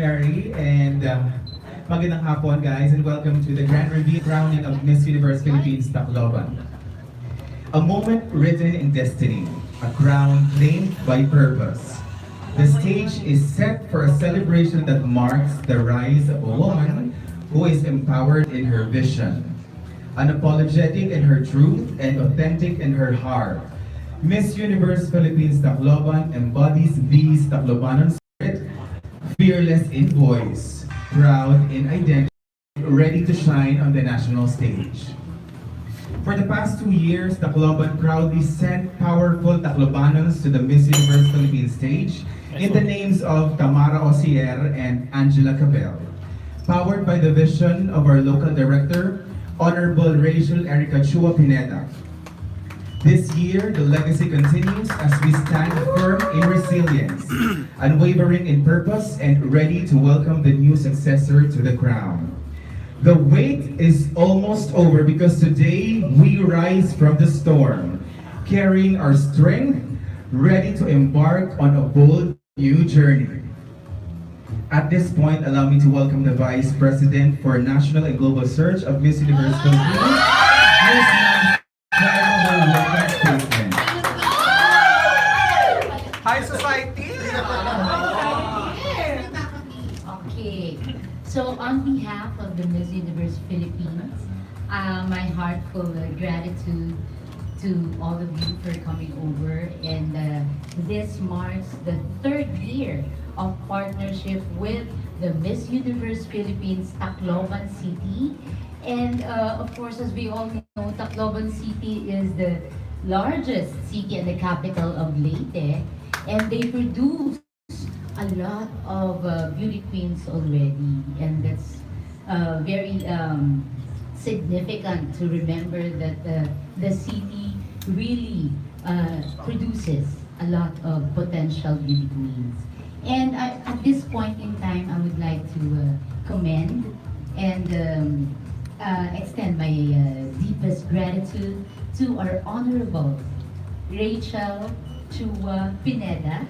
Mary, and magandang hapon guys, and welcome to the grand reveal crowning of Miss Universe Philippines Tacloban. A moment written in destiny, a crown claimed by purpose. The stage is set for a celebration that marks the rise of a woman who is empowered in her vision, unapologetic in her truth, and authentic in her heart. Miss Universe Philippines Tacloban embodies these Taclobanan spirit, fearless in voice, proud in identity, ready to shine on the national stage. For the past 2 years, Tacloban proudly sent powerful Taclobanans to the Miss Universe Philippines stage in the names of Tamara Osier and Angela Cabel. Powered by the vision of our local director, Honorable Rachel Erica Chua Pineda. This year, the legacy continues as we stand firm in resilience, unwavering in purpose, and ready to welcome the new successor to the crown. The wait is almost over because today we rise from the storm, carrying our strength, ready to embark on a bold new journey. At this point, allow me to welcome the Vice President for National and Global Search of Miss Universe Philippines, Miss Statement. High society! Okay. So on behalf of the Miss Universe Philippines, my heartfelt gratitude to all of you for coming over, and this marks the third year of partnership with the Miss Universe Philippines Tacloban City. And of course, as we all know, Tacloban City is the largest city and the capital of Leyte, and they produce a lot of beauty queens already, and that's very significant to remember that the city really produces a lot of potential beauty queens. And at this point in time, I would like to commend and extend my deepest gratitude to our Honorable Rachel Chua Pineda,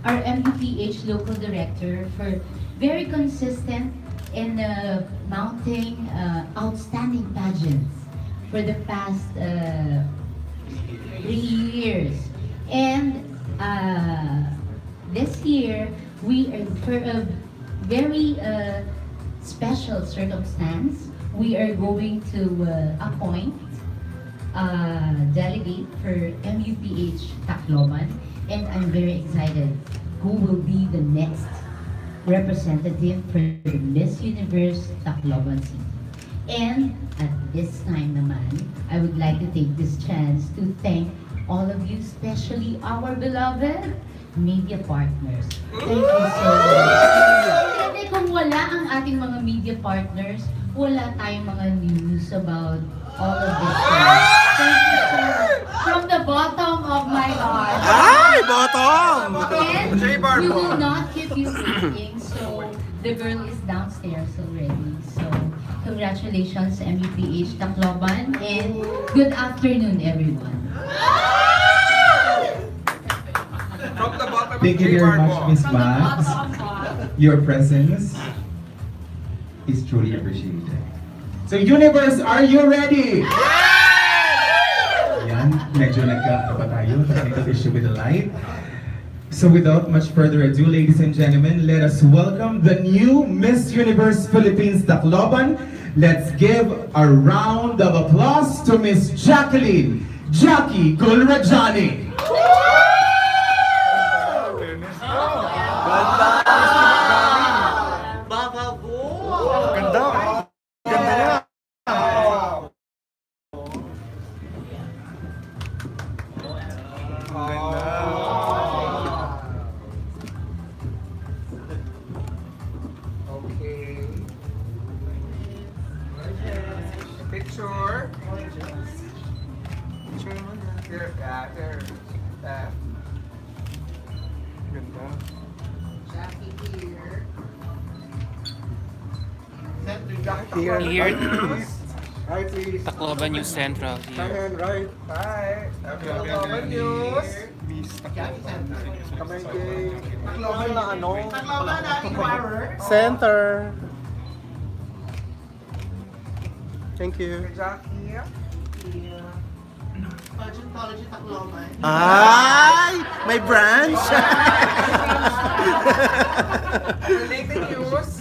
our MUPH local director, for very consistent in mounting outstanding pageants for the past 3 years. And this year, we are for a very special circumstance. We are going to appoint delegate for MUPH Tacloban, and I'm very excited who will be the next representative for the Miss Universe Tacloban City. And at this time naman, I would like to take this chance to thank all of you, especially our beloved media partners. Thank you so much. Kasi kung wala ang ating mga media partners, wala tayong mga news about all of this things. Thank you so much. From the bottom of my heart. Ay, bottom! And J. we Barbo. will not keep you waiting. So, the girl is downstairs already. So, congratulations MUPH Tacloban, and good afternoon everyone. From the bottom Thank of you J. very much, Barbo. Miss Max. Your presence is truly appreciated. So, Universe, are you ready? Yan, medyo nagkakaba tayo. Technical issue with the light. So without much further ado, ladies and gentlemen, let us welcome the new Miss Universe Philippines Tacloban. Let's give a round of applause to Miss Jackie Gulrajani. Ganda! Ganda niya! Okay. Picture. Picture mo na. Here, there. Ganda. Jackie here. Here. Right, please. Tacloban News Central Right here. hand, right. Right. Tacloban News. Kamay kay... Tacloban na ano? Tacloban na Inquirer. Center. Thank you. Kay Jackie. Pageantology Tacloban. Ay! May branch! Related news.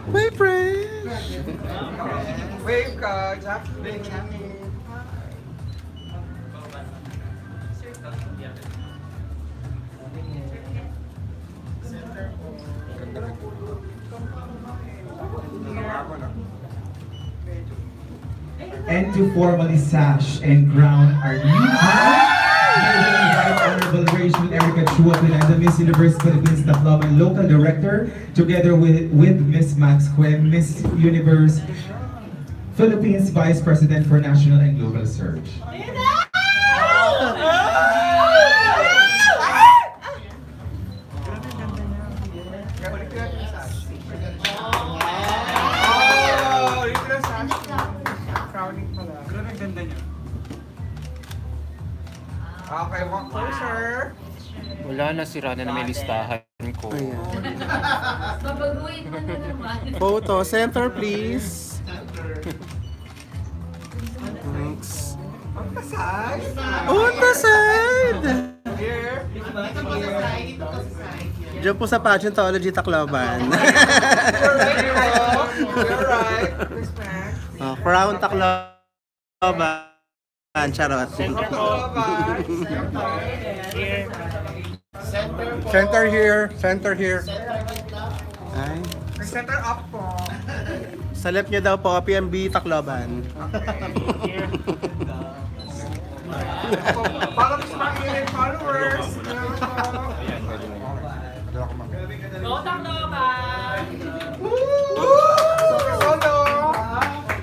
May branch! Wave ka, Jackie. And to formally sash and crown our new crown, we will invite Honorable Rachel Erica Chua, the Miss Universe Philippines Tacloban Local Director, together with Miss Max Quem, Miss Universe Philippines Vice President for National and Global Search. Oh, dito na Sashing. Crowning pala. Grabe ang ganda niya. Okay, walk closer. Wala na, sira na may listahan ko. Ayan. Babaguhin mo na naman. Photo. Center, please. Thanks. On the side. On the side! Here. Dito ka sa side, dito ka sa side. Diyan po sa Pageantology Tacloban. You're right, bro. You're right. Miss Max. Crown Tacloban. Charot. Tacloban. Center here. Center here. Ay. May center up po. Sa left niyo daw po, PMB Tacloban. Para mas makinig followers. Solo.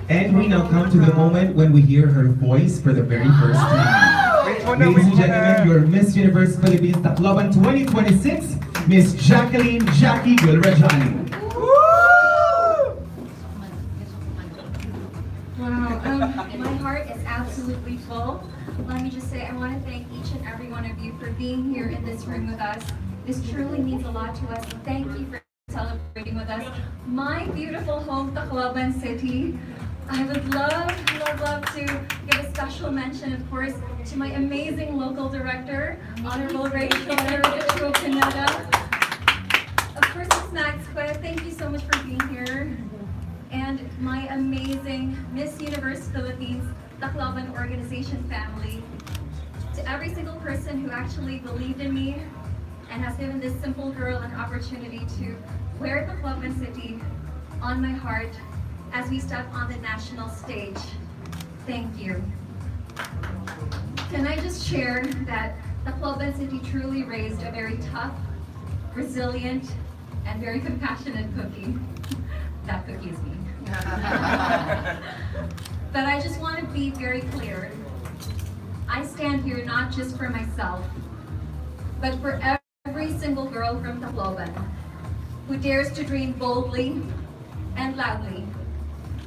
And we now come to the moment when we hear her voice for the very first time. Wait muna, Ladies and wait muna. gentlemen, your Miss Universe Philippines Tacloban 2026, Miss Jacqueline Jackie Gulrajani. Wow, my heart is absolutely full. Let me just say, I want to thank each and every one of you for being here in this room with us. This truly means a lot to us. Thank you for celebrating with us. My beautiful home, Tacloban City. I would love to give a special mention, of course, to my amazing local director, Honorable Rachel Erica Canada. Of course, Ms. Maxwell, thank you so much for being here. And my amazing Miss Universe Philippines Tacloban organization family. To every single person who actually believed in me and has given this simple girl an opportunity to wear Tacloban City on my heart as we step on the national stage. Thank you. Can I just share that Tacloban City truly raised a very tough, resilient, and very compassionate cookie. That cookie is me. But I just want to be very clear. I stand here not just for myself, but for every single girl from Tacloban who dares to dream boldly and loudly.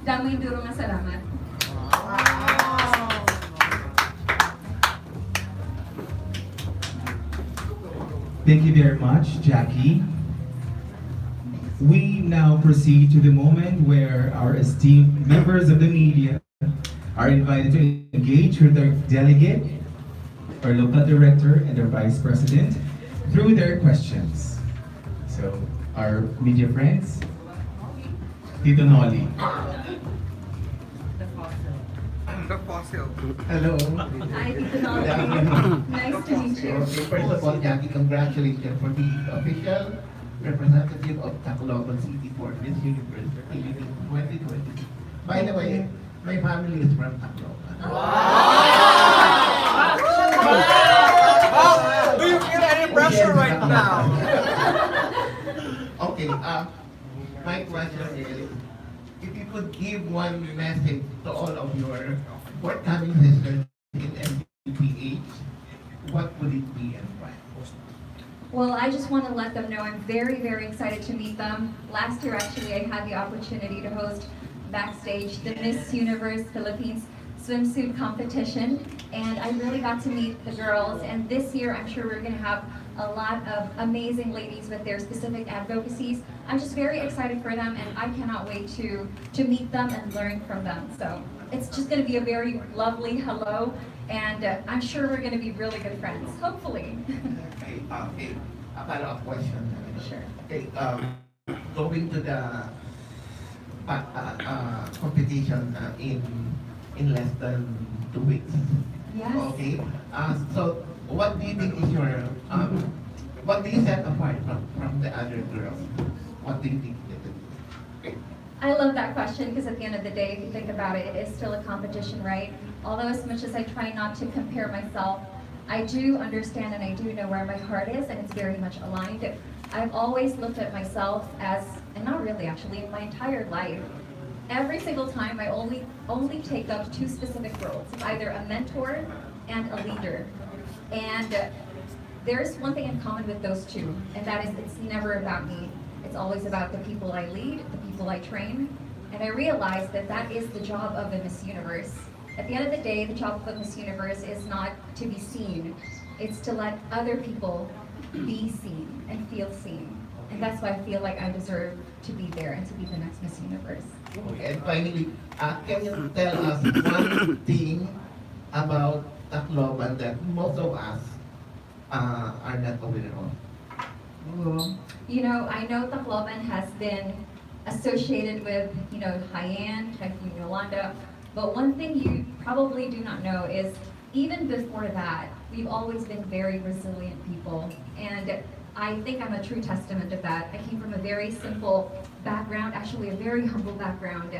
Daming duro nga salamat. Thank you very much, Jackie. We now proceed to the moment where our esteemed members of the media are invited to engage with their delegate, our local director, and our vice president through their questions. So, our media friends, Tito Nolly. The fossil. Hello. Hi, Tito Nolly. Nice to meet you. Okay, first of all, Jackie, congratulations for the official representative of Tacloban City for Miss Universe Philippines 2020. By the way, my family is from Tacloban. Do you feel any pressure right now? Okay, my question is, if you could give one message to all of your forthcoming sisters in MPH, what would it be and why? Well, I just want to let them know I'm very, very excited to meet them. Last year, actually, I had the opportunity to host backstage the Miss Universe Philippines swimsuit competition, and I really got to meet the girls. And this year, I'm sure we're going to have a lot of amazing ladies with their specific advocacies. I'm just very excited for them, and I cannot wait to meet them and learn from them. So it's just going to be a very lovely hello, and I'm sure we're going to be really good friends, hopefully. Okay, a follow-up question. Sure. Okay, going to the competition in less than 2 weeks. Yes. Okay. So, what do you think is your what do you set apart from the other girls? What do you think? I love that question because at the end of the day, if you think about it, it is still a competition, right? Although as much as I try not to compare myself, I do understand and I do know where my heart is, and it's very much aligned. I've always looked at myself as, and not really actually, in my entire life, every single time I only take up two specific roles, either a mentor and a leader. And there's one thing in common with those two, and that is it's never about me. It's always about the people I lead, the people I train. And I realized that that is the job of a Miss Universe. At the end of the day, the job of a Miss Universe is not to be seen. It's to let other people be seen and feel seen. And that's why I feel like I deserve to be there and to be the next Miss Universe. Okay, and finally, can you tell us one thing about Tacloban that most of us are not aware of? You know, I know Tacloban has been associated with, Haiyan, Typhoon Yolanda, but one thing you probably do not know is even before that, we've always been very resilient people. And I think I'm a true testament of that. I came from a very simple background, actually a very humble background.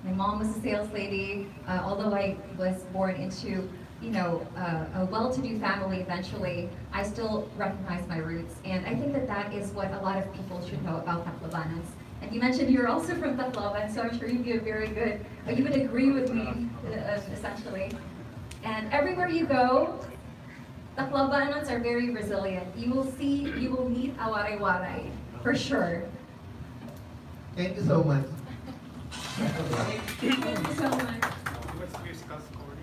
My mom was a sales lady, although I was born into a well-to-do family eventually, I still recognize my roots. And I think that that is what a lot of people should know about Taclobanans. And you mentioned you're also from Tacloban, so I'm sure you'd be you would agree with me, essentially. And everywhere you go, Taclobanans are very resilient. You will meet awaray-waray, for sure. Thank you so much. Thank you so much. What's the musical score?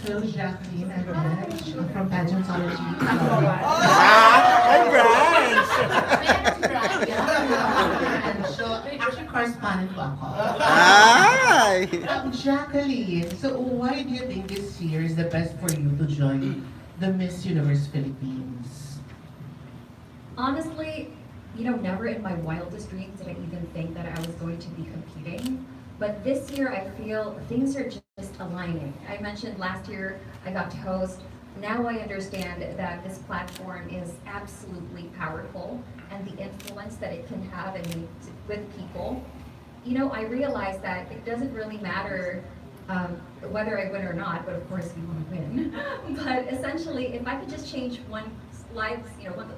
Hello, Jacqueline. I'm Blanche from Pageantology. I'm Branch! Actually, correspondent po ako. Ay! Jacqueline, so why do you think this year is the best for you to join the Miss Universe Philippines? Honestly, never in my wildest dreams did I even think that I was going to be competing. But this year, I feel things are just aligning. I mentioned last year I got to host. Now I understand that this platform is absolutely powerful and the influence that it can have with people. I realize that it doesn't really matter whether I win or not, but of course we want to win. But essentially, if I could just change one life,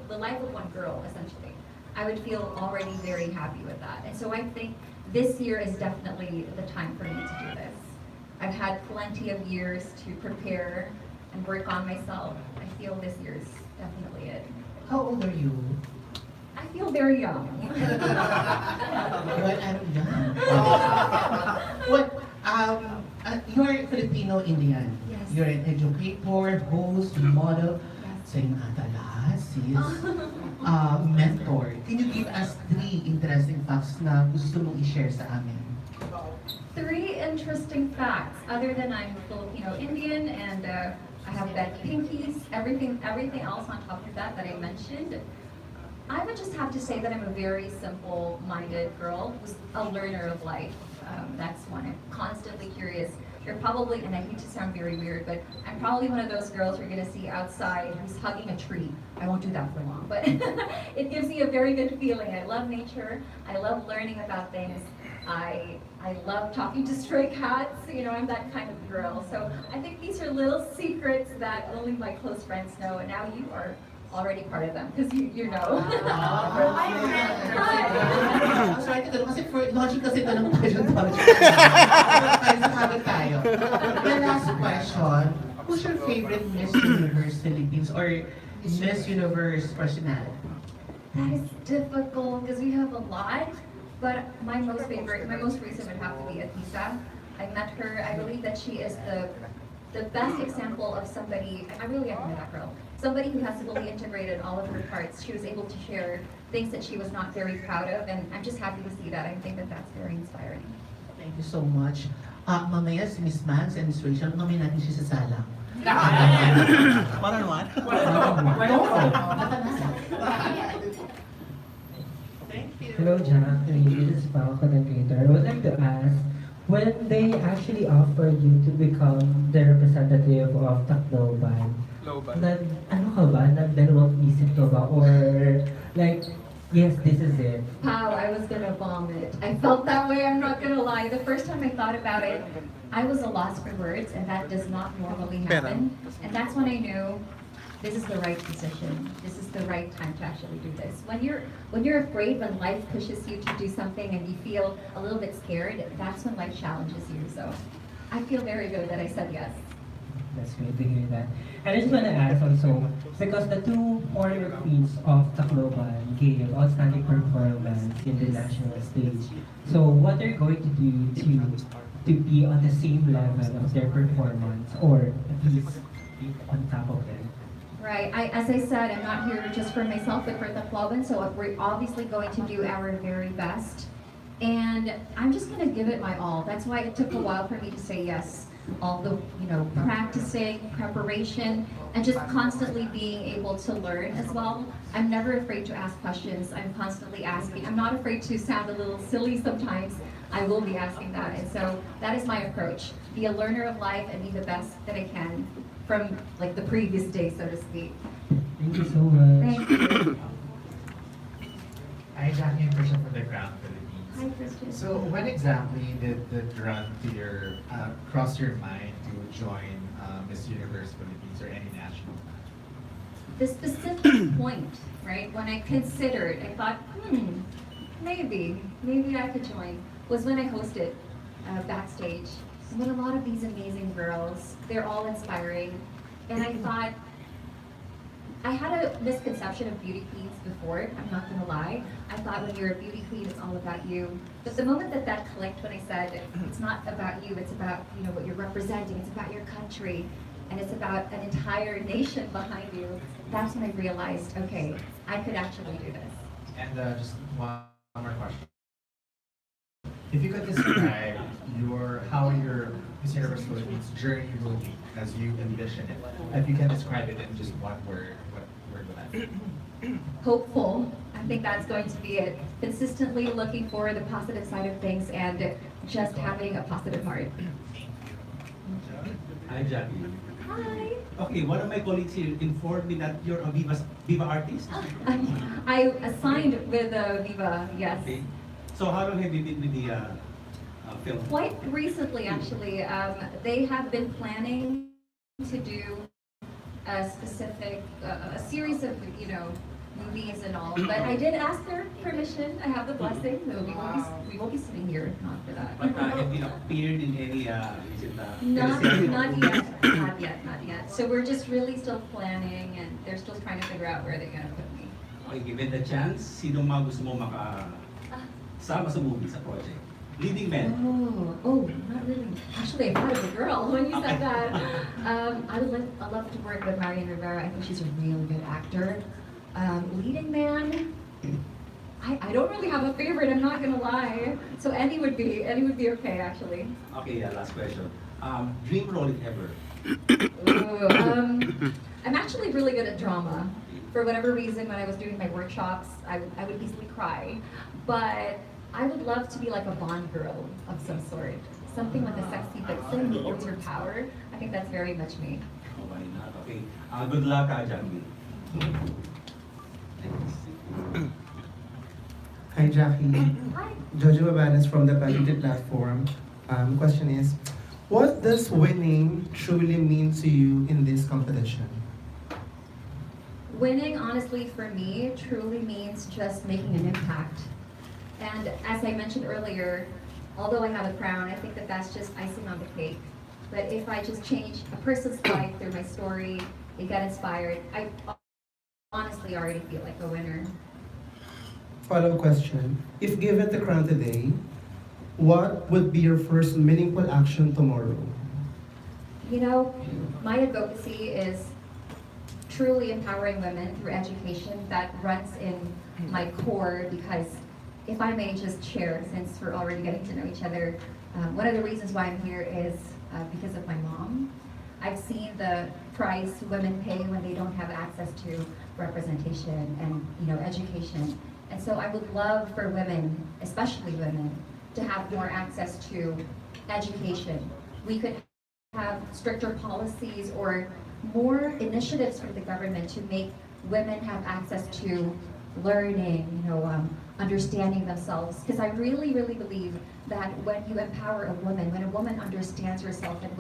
the life of one girl, essentially, I would feel already very happy with that. And so I think this year is definitely the time for me to do this. I've had plenty of years to prepare and work on myself. I feel this year is definitely it. How old are you? I feel very young. Well, I'm young. You're Filipino Indian. Yes. You're an educator, host, model, saying sis, mentor. Can you give us 3 interesting facts na gusto mong i-share sa amin? 3 interesting facts, other than I'm Filipino Indian and I have bad pinkies, everything else on top of that I mentioned. I would just have to say that I'm a very simple-minded girl who's a learner of life. That's one. I'm constantly curious. You're probably, and I hate to sound very weird, but I'm probably one of those girls you're going to see outside who's hugging a tree. I won't do that for long, but it gives me a very good feeling. I love nature. I love learning about things. I love talking to stray cats. I'm that kind of girl. So I think these are little secrets that only my close friends know, and now you are already part of them because you know. Sorry ka kasi for logic kasi ito ng pageantology. Tayo sa kagad tayo. The last question, who's your favorite Miss Universe Philippines? Or Miss Universe personality. That is difficult because we have a lot, but my most recent would have to be Atisa. I met her. I believe that she is the best example of somebody. I really admire that girl. Somebody who has fully integrated all of her parts. She was able to share things that she was not very proud of, and I'm just happy to see that. I think that that's very inspiring. Thank you so much. Mamaya si Miss Mans and Miss Rachel, mamaya natin siya sa sala. One on one? Hello, Jack. This is Pao, content creator. I would like to ask, when they actually offered you to become the representative of Tacloban, ano ka ba? Nagdalawang isip ka ba? Or like, yes, this is it. Wow, I was gonna vomit. I felt that way, I'm not gonna lie. The first time I thought about it, I was a loss for words, and that does not normally happen. And that's when I knew this is the right decision. This is the right time to actually do this. When you're afraid, when life pushes you to do something and you feel a little bit scared, that's when life challenges you. So I feel very good that I said yes. That's great to hear that. And I just want to ask also, because the two warrior queens of Tacloban gave outstanding performance in the national stage. So what are you going to do to be on the same level of their performance, or at least be on top of them? Right. As I said, I'm not here just for myself, but for Tacloban. So we're obviously going to do our very best, and I'm just going to give it my all. That's why it took a while for me to say yes. All the practicing, preparation, and just constantly being able to learn as well. I'm never afraid to ask questions. I'm constantly asking. I'm not afraid to sound a little silly sometimes. I will be asking that, and so that is my approach. Be a learner of life and be the best that I can from like the previous day, so to speak. Thank you so much. Thank you. Hi, Jackie and Christian from the Ground Philippines. Hi, Christian. So when exactly did the run to cross your mind to join Miss Universe Philippines or any national? The specific point, right, when I considered, I thought, maybe I could join, was when I hosted backstage. And with a lot of these amazing girls, they're all inspiring. And I thought, I had a misconception of beauty queens before, I'm not gonna lie. I thought when you're a beauty queen, it's all about you. But the moment that clicked when I said, it's not about you, it's about what you're representing, it's about your country, and it's about an entire nation behind you, that's when I realized, okay, I could actually do this. And just one more question. If you could describe how your Miss Universe Philippines journey will be as you envision it, if you can describe it in just one word, what word would that be? Hopeful. I think that's going to be it. Consistently looking for the positive side of things and just having a positive heart. Hi, Jackie. Hi. Okay, one of my colleagues here informed me that you're a Viva artist. I signed with Viva, yes. Okay. So how long have you been with the film? Quite recently, actually. They have been planning to do a specific, a series of, movies and all. But I did ask their permission. I have the blessing. So we won't be sitting here not for that. But have you appeared in any, is it Not teleserye? not yet. So we're just really still planning, and they're still trying to figure out where they're gonna put me. Okay, given the chance, sino mga gusto mo makasama sa movie, sa project? Leading men. Oh, not really. Actually, I thought of a girl when you said that. I love to work with Marian Rivera. I think she's a really good actor. Leading man, I don't really have a favorite. I'm not gonna lie. So Eddie would be okay actually. Okay, last question. Dream role if ever. Ooh, I'm actually really good at drama. For whatever reason, when I was doing my workshops, I would easily cry. But I would love to be like a Bond girl of some sort. Something with a sexy vixen who holds her power. I think that's very much me. Oh, why not? Okay. Good luck, Jackie. Hi, Jackie. Hi. Jojo Babanes from the Pageantry platform. Question is, what does winning truly mean to you in this competition? Winning, honestly, for me, truly means just making an impact. And as I mentioned earlier, although I have a crown, I think that that's just icing on the cake. But if I just change a person's life through my story, they get inspired, honestly already feel like a winner. Follow-up question. If given the crown today, what would be your first meaningful action tomorrow? You know, my advocacy is truly empowering women through education. That runs in my core because if I may just share, since we're already getting to know each other, one of the reasons why I'm here is because of my mom. I've seen the price women pay when they don't have access to representation and education. And so I would love for women, especially women, to have more access to education. We could have stricter policies or more initiatives from the government to make women have access to learning, understanding themselves. Because I really, really believe that when you empower a woman, when a woman understands herself, and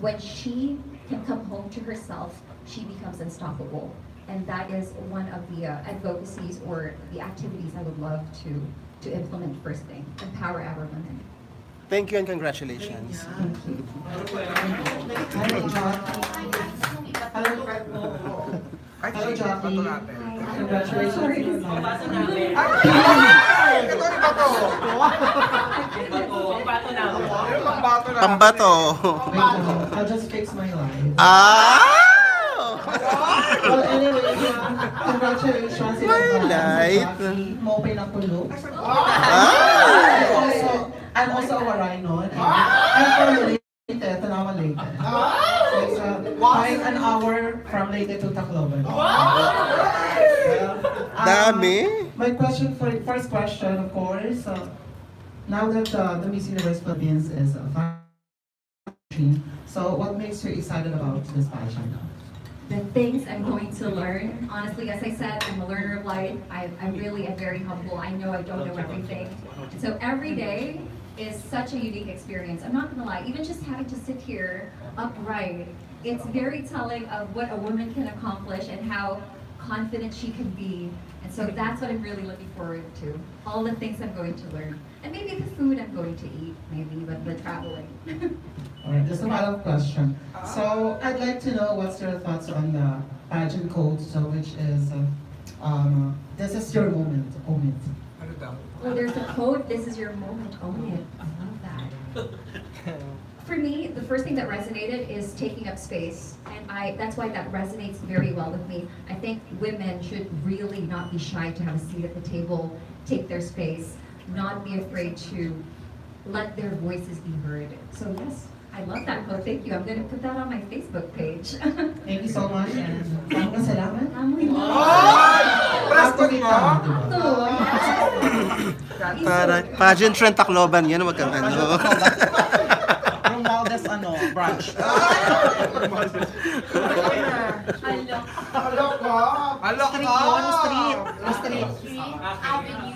when she can come home to herself, she becomes unstoppable. And that is one of the advocacies or the activities I would love to implement first thing, empower our women. Thank you and congratulations. Hello, John. Hello, Jackie. Congratulations. Pambato. Wait lang, I'll just fix my life. Ah! Well, anyway, congratulations in My advance, light. Jackie. Mo-open ang pulo. Ah! I'm also a Waray nun. I'm from Leyte, Tanawan Leyte. So it's quite an hour from Leyte to Tacloban. Dami. My first question, of course, now that the Miss Universe Philippines is fashion, so what makes you excited about this pageant? The things I'm going to learn, honestly, as I said, I'm a learner of life. I'm really very humble. I know I don't know everything. And so every day is such a unique experience. I'm not gonna lie, even just having to sit here upright, it's very telling of what a woman can accomplish and how confident she can be. And so that's what I'm really looking forward to. All the things I'm going to learn. And maybe the food I'm going to eat, maybe, but the traveling. Alright, just a follow-up question. So I'd like to know what's your thoughts on the pageant code, so which is, this is your moment, own it. Oh, there's a code, this is your moment, own it. I love that. For me, the first thing that resonated is taking up space. And that's why that resonates very well with me. I think women should really not be shy to have a seat at the table, take their space, not be afraid to let their voices be heard. So yes, I love that quote. Thank you. I'm going to put that on my Facebook page. Thank you so much, and maraming salamat. Para pageant trend Tacloban yan, wag kang ano. Romualdez branch. Street Avenue.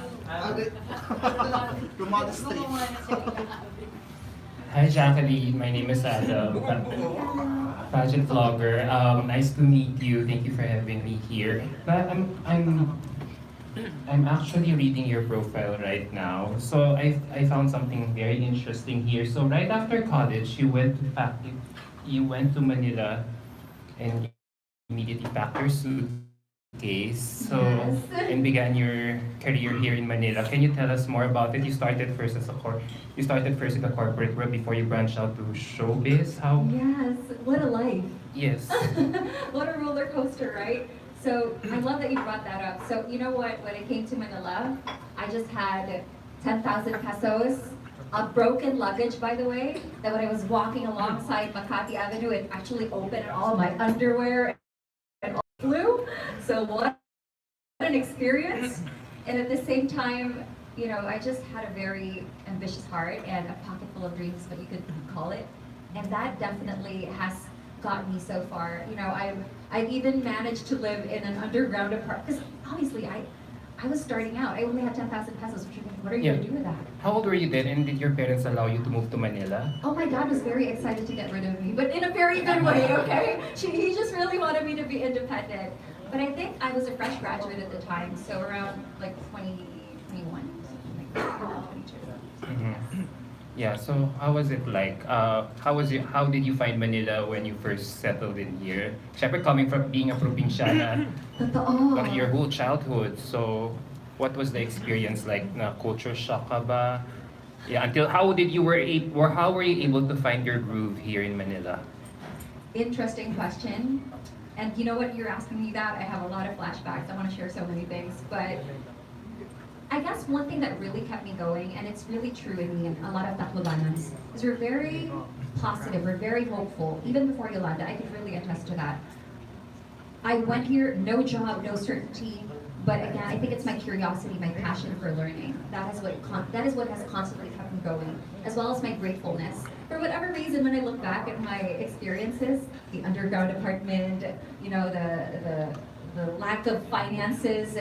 Romualdez Street. Hi Jacqueline, my name is Adam, pageant vlogger. Nice to meet you. Thank you for having me here. But I'm actually reading your profile right now. So I found something very interesting here. So right after college, you went to Manila and immediately packed your suitcase. So and began your career here in Manila. Can you tell us more about it? You started first in the corporate world before you branched out to showbiz. How? Yes, what a life. Yes. What a roller coaster, right? So I love that you brought that up. So you know what, when I came to Manila, I just had 10,000 pesos, a broken luggage, by the way, that when I was walking alongside Makati Avenue, it actually opened and all my underwear and all flew. So what an experience. And at the same time, I just had a very ambitious heart and a pocket full of dreams, what you could call it. And that definitely has got me so far. I've even managed to live in an underground apartment, because obviously I was starting out. I only had 10,000 pesos, which what are you going to do with that? How old were you then, and did your parents allow you to move to Manila? Oh, my dad was very excited to get rid of me, but in a very good way, okay? He just really wanted me to be independent. But I think I was a fresh graduate at the time, so around like 2021, something like that, 22. Mm-hmm. Yeah, so how was it like? How did you find Manila when you first settled in here? Siyempre, coming from being a probinsyana, Totoo. your whole childhood. So, what was the experience like? Na culture shock ka ba? Yeah, until how were you able to find your groove here in Manila? Interesting question. And you know what, you're asking me that, I have a lot of flashbacks. I want to share so many things. But I guess one thing that really kept me going, and it's really true in me and a lot of Taclobanans, is we're very positive, we're very hopeful. Even before Yolanda, I could really attest to that. I went here, no job, no certainty, but again, I think it's my curiosity, my passion for learning. That is what has constantly kept me going, as well as my gratefulness. For whatever reason, when I look back at my experiences, the underground apartment, you know, the lack of finances,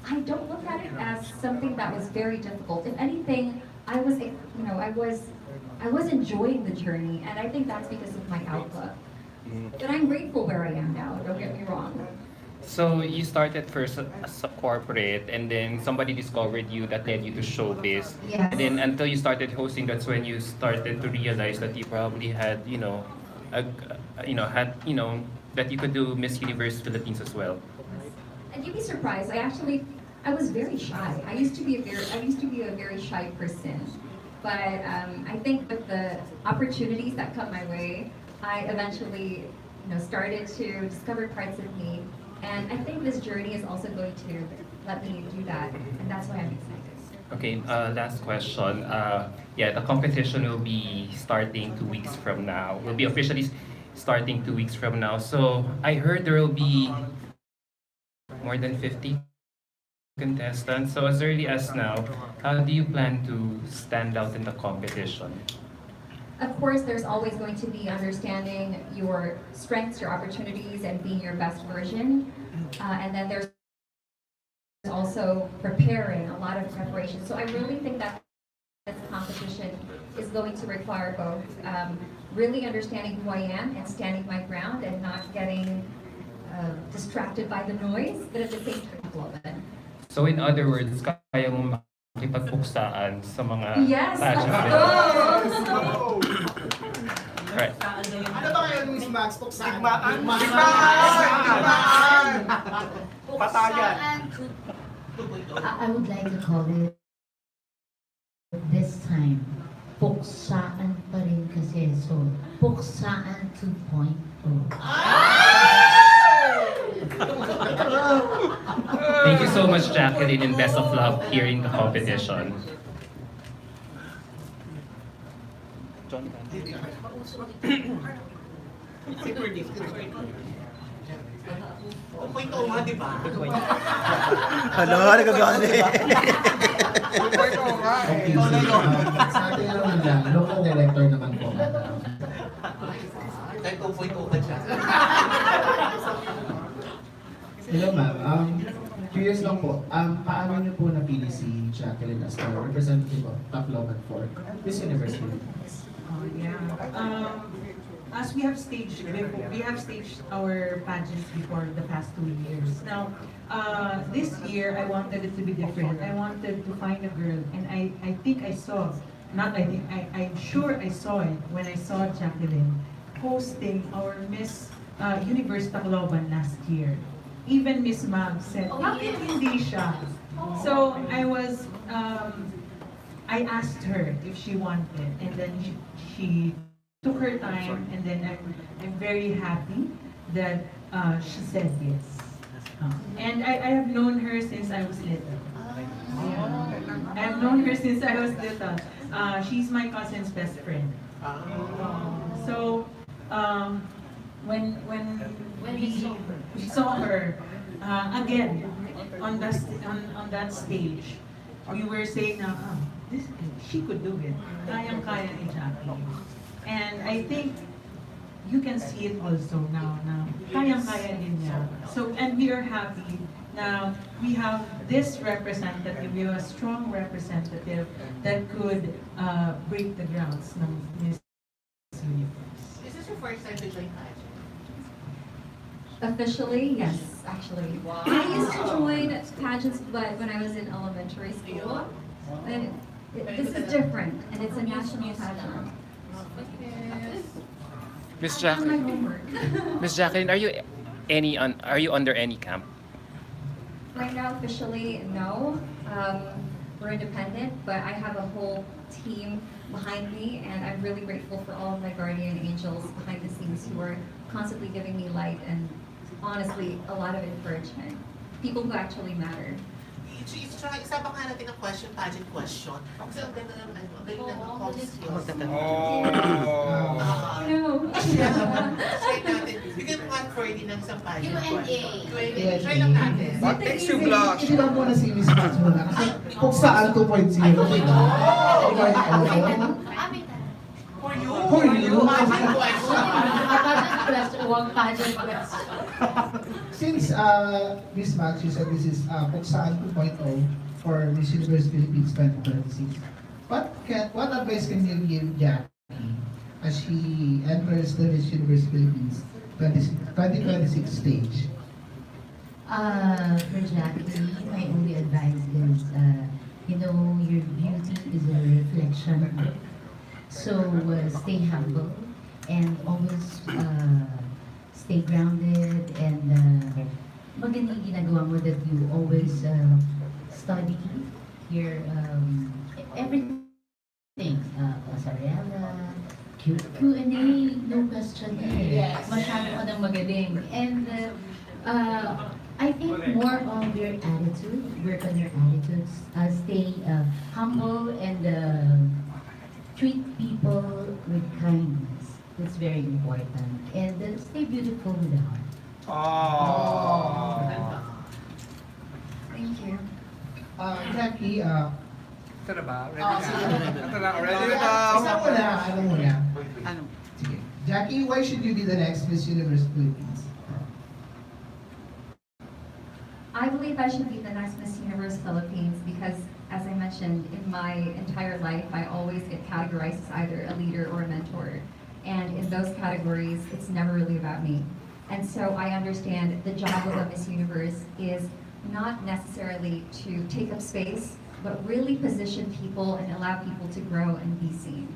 I don't look at it as something that was very difficult. If anything, I was enjoying the journey, and I think that's because of my outlook. But I'm grateful where I am now, don't get me wrong. So you started first as a corporate, and then somebody discovered you that led you to showbiz. Yes. And then until you started hosting, that's when you started to realize that you probably had, that you could do Miss Universe Philippines as well. And you'd be surprised. I was very shy. I used to be a very shy person. But I think with the opportunities that come my way, I eventually, started to discover parts of me. And I think this journey is also going to let me do that, and that's why I'm excited. Okay, last question. The competition will be starting 2 weeks from now. Will be officially starting 2 weeks from now. So I heard there will be more than 50 contestants. So as early as now, how do you plan to stand out in the competition? Of course, there's always going to be understanding your strengths, your opportunities, and being your best version. And then there's also preparing, a lot of preparation. So I really think that this competition is going to require both really understanding who I am and standing my ground and not getting distracted by the noise, but at the same time, love it. So in other words, kaya mo makipagpuksaan sa mga Yes, pageant. let's go! Right. Ano ba ngayon, Miss Max? Tuksaan? Patayan. I would like to call it this time, puksaan pa rin kasi. So, puksaan 2.0. Thank you so much, Jacqueline, and best of luck here in the competition. Ano, nagagalit. Okay, sa atin naman lang, local director naman po. Kahit 2.0 ka siya. Hello ma'am, curious lang po, paano niyo po napili si Jacqueline as the representative of Tacloban for Miss Universe Philippines? As we have staged our pageants before the past 2 years. Now, this year I wanted it to be different. I wanted to find a girl, and I think I saw, not I think, I'm sure I saw it when I saw Jacqueline hosting our Miss Universe Tacloban last year. Even Miss Mag said, bakit hindi siya? So I asked her if she wanted, and then she took her time, and then I'm very happy that she said yes. And I have known her since I was little. Yeah. I have known her since I was little. She's my cousin's best friend. So when we saw her again on that stage, we were saying na she could do it. Kayang-kaya ni Jackie. And I think you can see it also now. Kayang-kaya din niya. So, and we are happy now we have this representative, we have a strong representative that could break the grounds ng Miss Universe. Is this your first time to join pageant? Officially, yes, actually. Wow. I used to join pageants, but when I was in elementary school. And this is different, and it's a national pageant. Miss I've done my Jacqueline, homework. Miss Jacqueline, are you under any camp? right now, officially, no. We're independent, but I have a whole team behind me, and I'm really grateful for all of my guardian angels behind the scenes who are constantly giving me light and honestly a lot of encouragement. People who actually matter. Isa pa nga natin ang question, pageant question. Kasi ang ganda ng ang galing ng call skills. No. Try natin. Bigyan mo nga 40 ng isang pageant question. Q&A. Try lang natin. What makes you blush? Ito lang muna si Miss Max muna. Kasi kung saan 2.0. For you. For you. Pageant question. Huwag pageant question. Since Miss Max, you said this is kung saan 2.0 for Miss Universe Philippines 2026. What advice can you give Jackie as she enters the Miss Universe Philippines 2026 stage? For Jackie, my only advice is, your beauty is a reflection. So stay humble and always stay grounded and maganda yung ginagawa mo that you always study your everything. Pasarela, Q&A, no question eh. Yes. Masyado ka nang magaling. And I think more on your attitude, work on your attitudes, stay humble and treat people with kindness. It's very important. And stay beautiful with the heart. Thank you. Jackie, Ito na ba? Ready na? Ito na, ready na isa muna, ano muna? Ano? Sige. Jackie, why should you be the next Miss Universe Philippines? I believe I should be the next Miss Universe Philippines because, as I mentioned, in my entire life, I always get categorized as either a leader or a mentor. And in those categories, it's never really about me. And so I understand the job of a Miss Universe is not necessarily to take up space, but really position people and allow people to grow and be seen.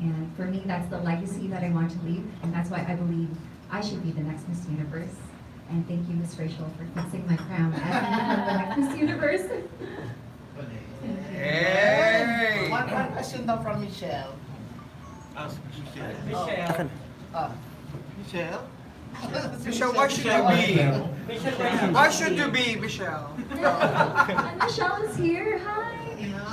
And for me, that's the legacy that I want to leave, and that's why I believe I should be the next Miss Universe. And thank you, Miss Rachel, for fixing my crown as the next Miss Universe. Hey! One question daw from Michelle. Michelle. Michelle? Michelle, why should you be? Why should you be, Michelle? And Michelle is here. Hi.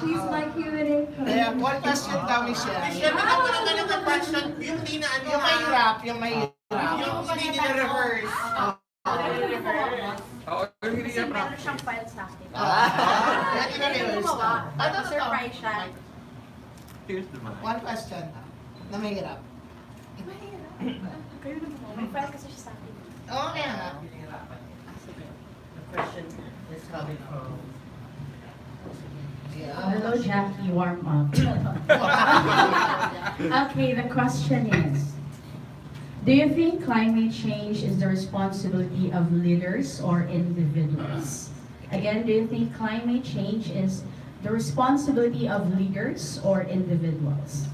She's my Q&A. Kaya, one question daw, Michelle. Michelle, bigyan mo naman ng question. Yung hindi na ano. Yung mahirap. Yung hindi nila-reverse. Oo, yung hindi niya Meron siyang file sa akin. Hindi na-reverse ka. Ano to? Surprise siya. One question na mahirap. Kayo na mo. May file kasi siya sa akin. Oo, kaya nga. The question is coming from... Hello, Jackie, warm up. Okay, the question is, do you think climate change is the responsibility of leaders or individuals? Again, do you think climate change is the responsibility of leaders or individuals?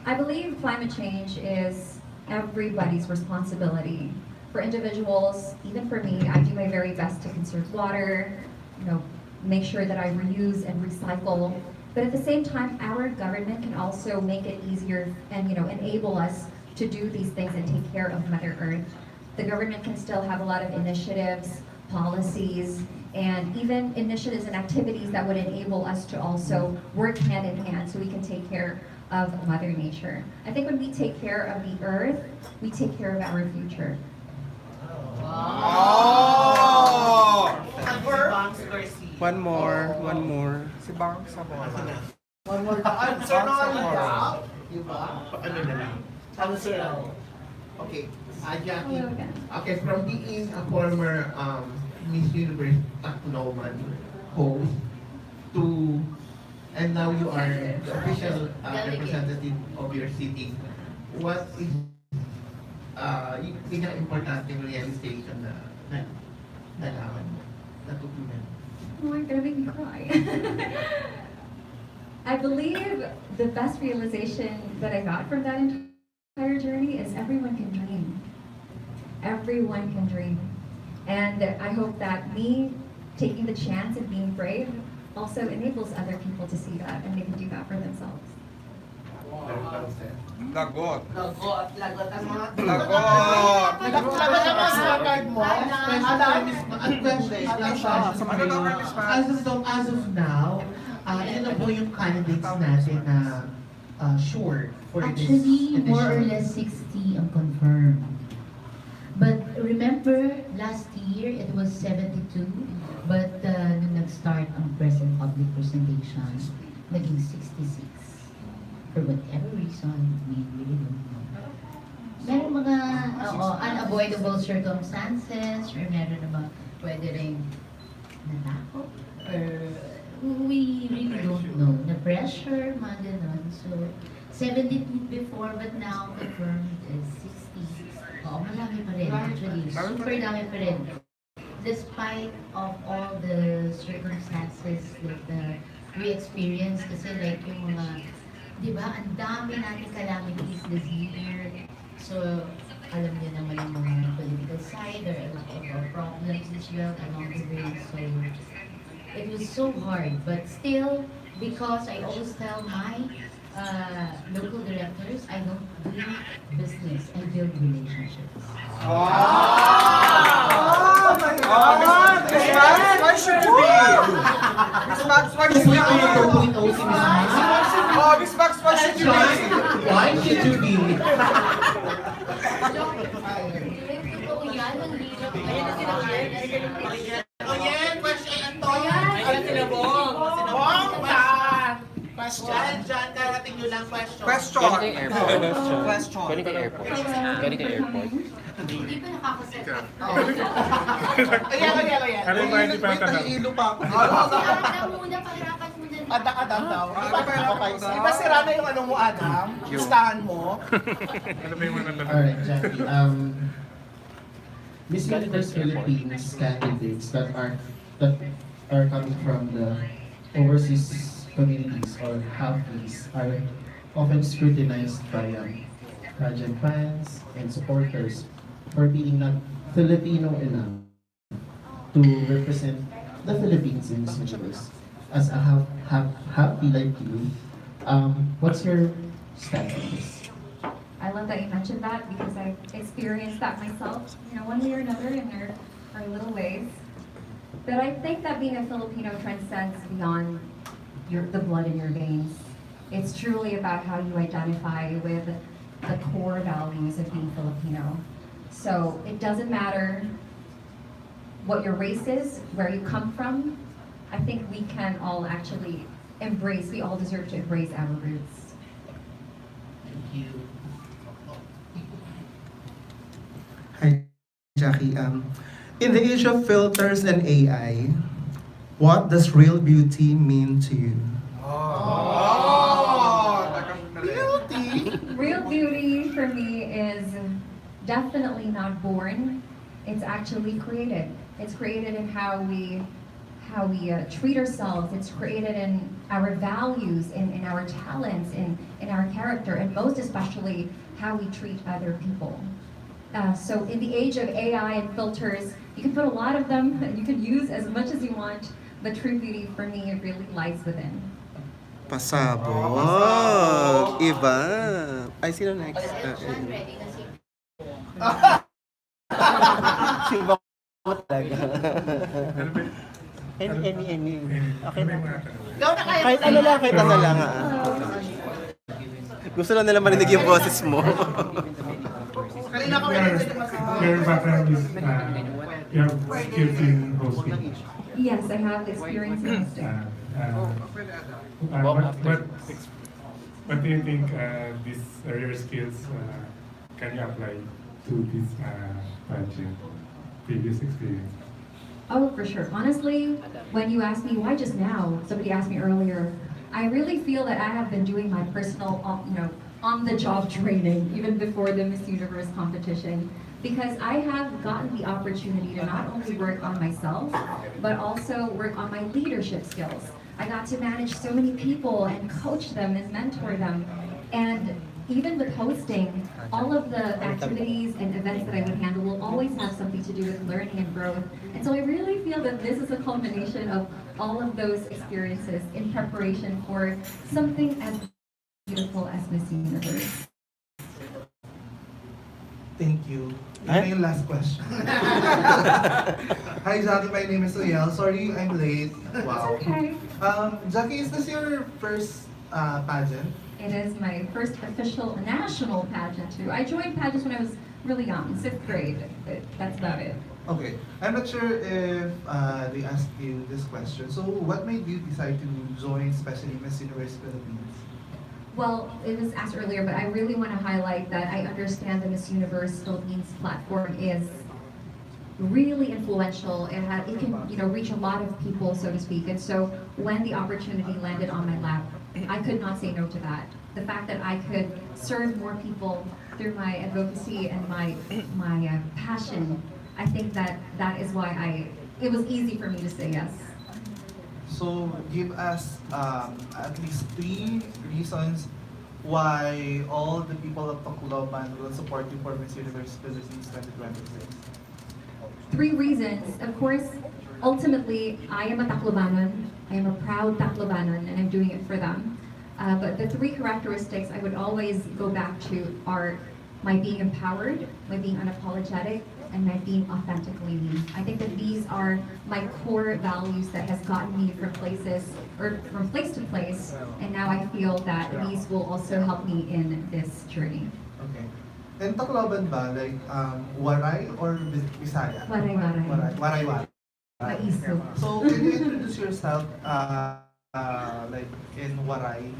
I believe climate change is everybody's responsibility. For individuals, even for me, I do my very best to conserve water, make sure that I reuse and recycle. But at the same time, our government can also make it easier and enable us to do these things and take care of Mother Earth. The government can still have a lot of initiatives, policies, and even initiatives and activities that would enable us to also work hand in hand so we can take care of Mother Nature. I think when we take care of the Earth, we take care of our future. One more. Si Bang Sabon. One more answer na lang. Diba? Ano na lang? Answer lang. Okay, Jackie. Hello again. Okay, from being a former Miss Universe Tacloban host to, and now you are the official representative of your city. What is pinaka-importanteng realization na nalaman mo, natutunan mo? Oh, you're gonna make me cry. I believe the best realization that I got from that entire journey is everyone can dream. Everyone can dream. And I hope that me taking the chance and being brave also enables other people to see that and they can do that for themselves. Lagot. Lagot ang mga... Lagot! Lagot ang mga card mo. As of now, yun na po yung candidates natin na sure for this Actually, edition. more or less 60 ang confirmed. But remember, last year it was 72. But nung nag-start ang present public presentation, naging 66. For whatever reason, we really don't know. Meron mga unavoidable circumstances, or meron naman pwede rin natakot, or we really don't know. Na-pressure, mga ganon. So, 72 before, but now confirmed is 60. Oo, malami pa rin actually. Super dami pa rin. Despite of all the circumstances that we experience, kasi like yung mga, di ba, ang dami natin calamities this year. So, alam niyo naman yung mga political side, there are a lot of problems as well along the way. So, it was so hard, but still, because I always tell my local directors, I don't do business, I build relationships. Oh my God! Miss Max, why should you be? Miss Max, why should you be? Oh, Miss Max, why should you be? Why should you be? Question, Anton. Bomba! Question. Dyan, darating nyo lang question. Question. Question. Galing kay airport. Galing kay airport. Hindi pa nakakaset. Ayan. Ano ba, hindi pa natanong? Nahihilo pa ako. Pahirapan muna, pahirapan muna. Adam daw. Di ba sira na yung ano mo, Adam? Listahan mo. Ano ba yung mga natanong? Alright, Jackie. Miss Universe Philippines candidates that are coming from the overseas communities or half-breeds are often scrutinized by pageant fans and supporters for being not Filipino enough to represent the Philippines in Miss Universe. As a happy like you, what's your stand on this? I love that you mentioned that because I've experienced that myself, one way or another in our little ways. But I think that being a Filipino transcends beyond the blood in your veins. It's truly about how you identify with the core values of being Filipino. So it doesn't matter what your race is, where you come from. I think we can all actually we all deserve to embrace our roots. Thank you. Hi, Jackie. In the age of filters and AI, what does real beauty mean to you? Beauty? Real beauty for me is definitely not born. It's actually created. It's created in how we treat ourselves. It's created in our values, in our talents, in our character, and most especially how we treat other people. So in the age of AI and filters, you can put a lot of them, and you can use as much as you want, but true beauty for me really lies within. Pasabog! Iba! Ay, sino next? Iba ko talaga. Any. Okay na. Kahit ano lang. Gusto lang nila marinig yung boses mo. Your background is, you have skills in hosting. Yes, I have experience in hosting. What do you think these are your skills can you apply to this pageant, previous experience? Oh, for sure. Honestly, when you asked me why just now, somebody asked me earlier, I really feel that I have been doing my personal, on-the-job training even before the Miss Universe competition, because I have gotten the opportunity to not only work on myself, but also work on my leadership skills. I got to manage so many people and coach them and mentor them. And even with hosting, all of the activities and events that I would handle will always have something to do with learning and growth. And so I really feel that this is a culmination of all of those experiences in preparation for something as beautiful as Miss Universe. Thank you. Ito yung last question. Hi, Jackie. My name is Uyel. Sorry I'm late. Wow. It's okay. Jackie, is this your first pageant? It is my first official national pageant too. I joined pageants when I was really young, 6th grade, but that's about it. Okay. I'm not sure if they asked you this question. So what made you decide to join, especially Miss Universe Philippines? Well, it was asked earlier, but I really want to highlight that I understand the Miss Universe Philippines platform is really influential. It can reach a lot of people, so to speak. And so when the opportunity landed on my lap, I could not say no to that. The fact that I could serve more people through my advocacy and my passion, I think that is why it was easy for me to say yes. So give us at least 3 reasons why all the people of Tacloban will support you for Miss Universe Philippines 2026. 3 reasons. Of course, ultimately, I am a Taclobanon. I am a proud Taclobanon, and I'm doing it for them. But the 3 characteristics I would always go back to are my being empowered, my being unapologetic, and my being authentically me. I think that these are my core values that has gotten me from place to place, and now I feel that these will also help me in this journey. Okay. And Tacloban ba, like Waray or Bisaya? Waray. Waray. Maiso. So can you introduce yourself like in Waray?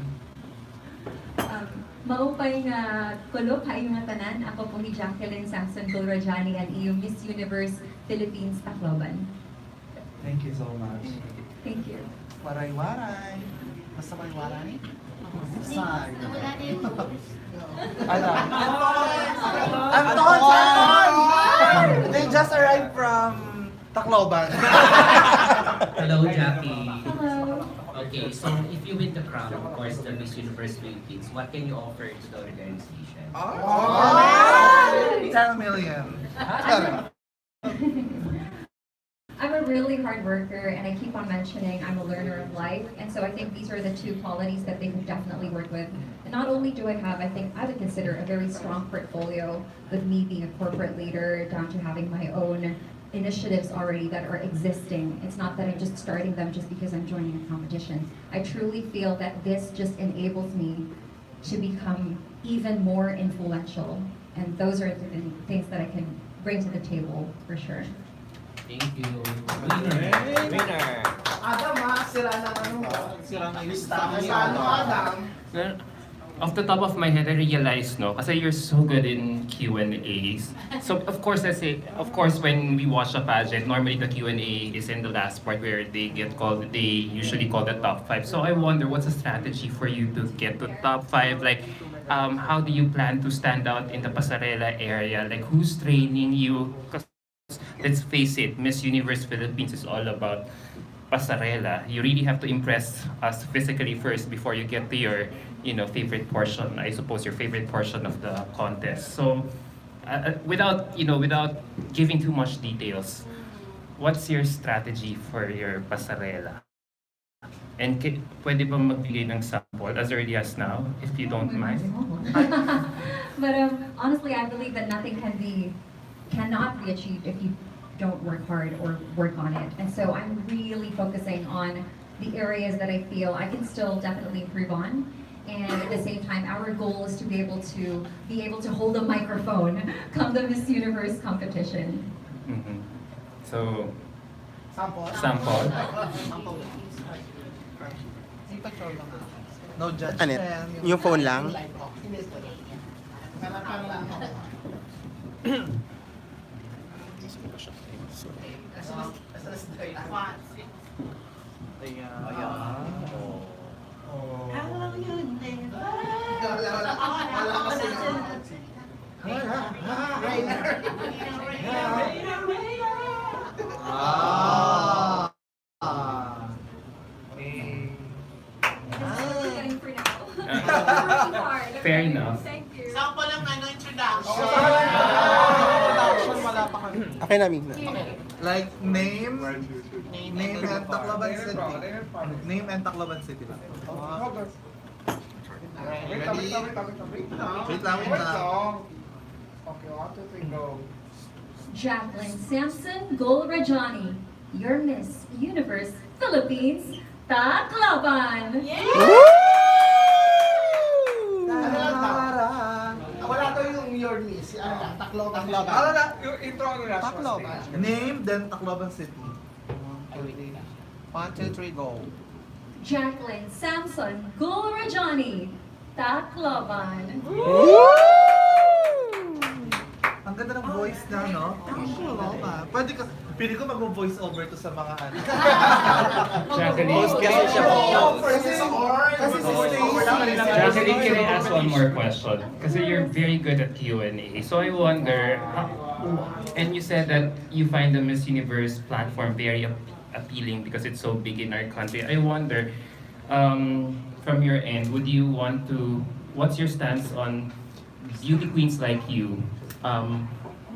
Maupay nga kulo kayo nga tanan. Ako po ni Jacqueline Samson Gulrajani ang iyong Miss Universe Philippines Tacloban. Thank you so much. Thank you. Waray. Basta waray? Saan? Anton! They just arrived from Tacloban. Hello, Jackie. Hello. Okay, so if you win the crown, of course, the Miss Universe Philippines, what can you offer to the organization? 10 million. I'm a really hard worker, and I keep on mentioning I'm a learner of life, and so I think these are the 2 qualities that they could definitely work with. And not only do I would consider a very strong portfolio with me being a corporate leader, down to having my own initiatives already that are existing. It's not that I'm just starting them just because I'm joining a competition. I truly feel that this just enables me to become even more influential, and those are the things that I can bring to the table for sure. Thank you. Winner. Adam, sira na sira na yung listahan ni Adam. Off the top of my head, I realized, kasi you're so good in Q&As. So of course, when we watch a pageant, normally the Q&A is in the last part where they usually call the top 5. So I wonder, what's a strategy for you to get to top 5? Like, how do you plan to stand out in the pasarela area? Like, who's training you? Because let's face it, Miss Universe Philippines is all about pasarela. You really have to impress us physically first before you get to your favorite portion, I suppose your favorite portion of the contest. So without giving too much details, what's your strategy for your pasarela? And pwede ba magbigay ng sample as early as now, if you don't mind? But honestly, I believe that nothing cannot be achieved if you don't work hard or work on it. And so I'm really focusing on the areas that I feel I can still definitely improve on. And at the same time, our goal is to be able to hold a microphone come the Miss Universe competition. Mm-hmm. So, Sample. No judgment. Ano? Yung phone lang? Fair enough. Thank Akin namin. Like name and Tacloban City. Name and Tacloban City lang. Ready? Wait lang. Okay, 1, 2, 3, go. Jacqueline Sampson Golrajani, your Miss Universe Philippines Tacloban. Ano lang daw? Wala daw yung your miss. Ano lang, Tacloban. Ano na? Yung intro nila. Tacloban. Name then Tacloban City. 1, 2, 3, go. Jacqueline Sampson Golrajani, Tacloban. Ang ganda ng voice na, no? Pwede ko mag-voice over to sa mga ano. Jacqueline, Jacqueline, can I ask one more question? Kasi you're very good at Q&A. So I wonder, and you said that you find the Miss Universe platform very appealing because it's so big in our country. I wonder, from your end, what's your stance on beauty queens like you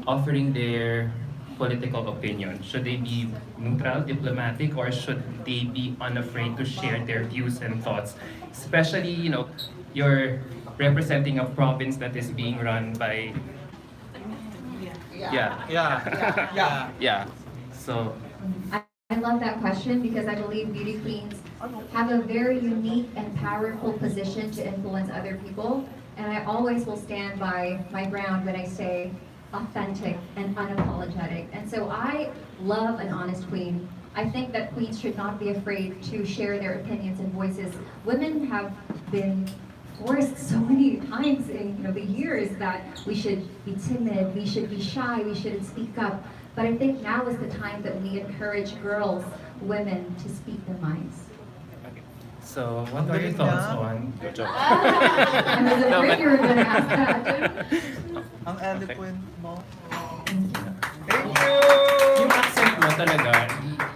offering their political opinion? Should they be neutral, diplomatic, or should they be unafraid to share their views and thoughts? Especially, you're representing a province that is being run by... Yeah. So... I love that question because I believe beauty queens have a very unique and powerful position to influence other people. And I always will stand by my ground when I say authentic and unapologetic. And so I love an honest queen. I think that queens should not be afraid to share their opinions and voices. Women have been forced so many times in the years that we should be timid, we should be shy, we shouldn't speak up. But I think now is the time that we encourage girls, women to speak their minds. So, what are your thoughts on... I was afraid you were going to ask that. Ang eloquent mo. Thank you! Yung accent mo talaga,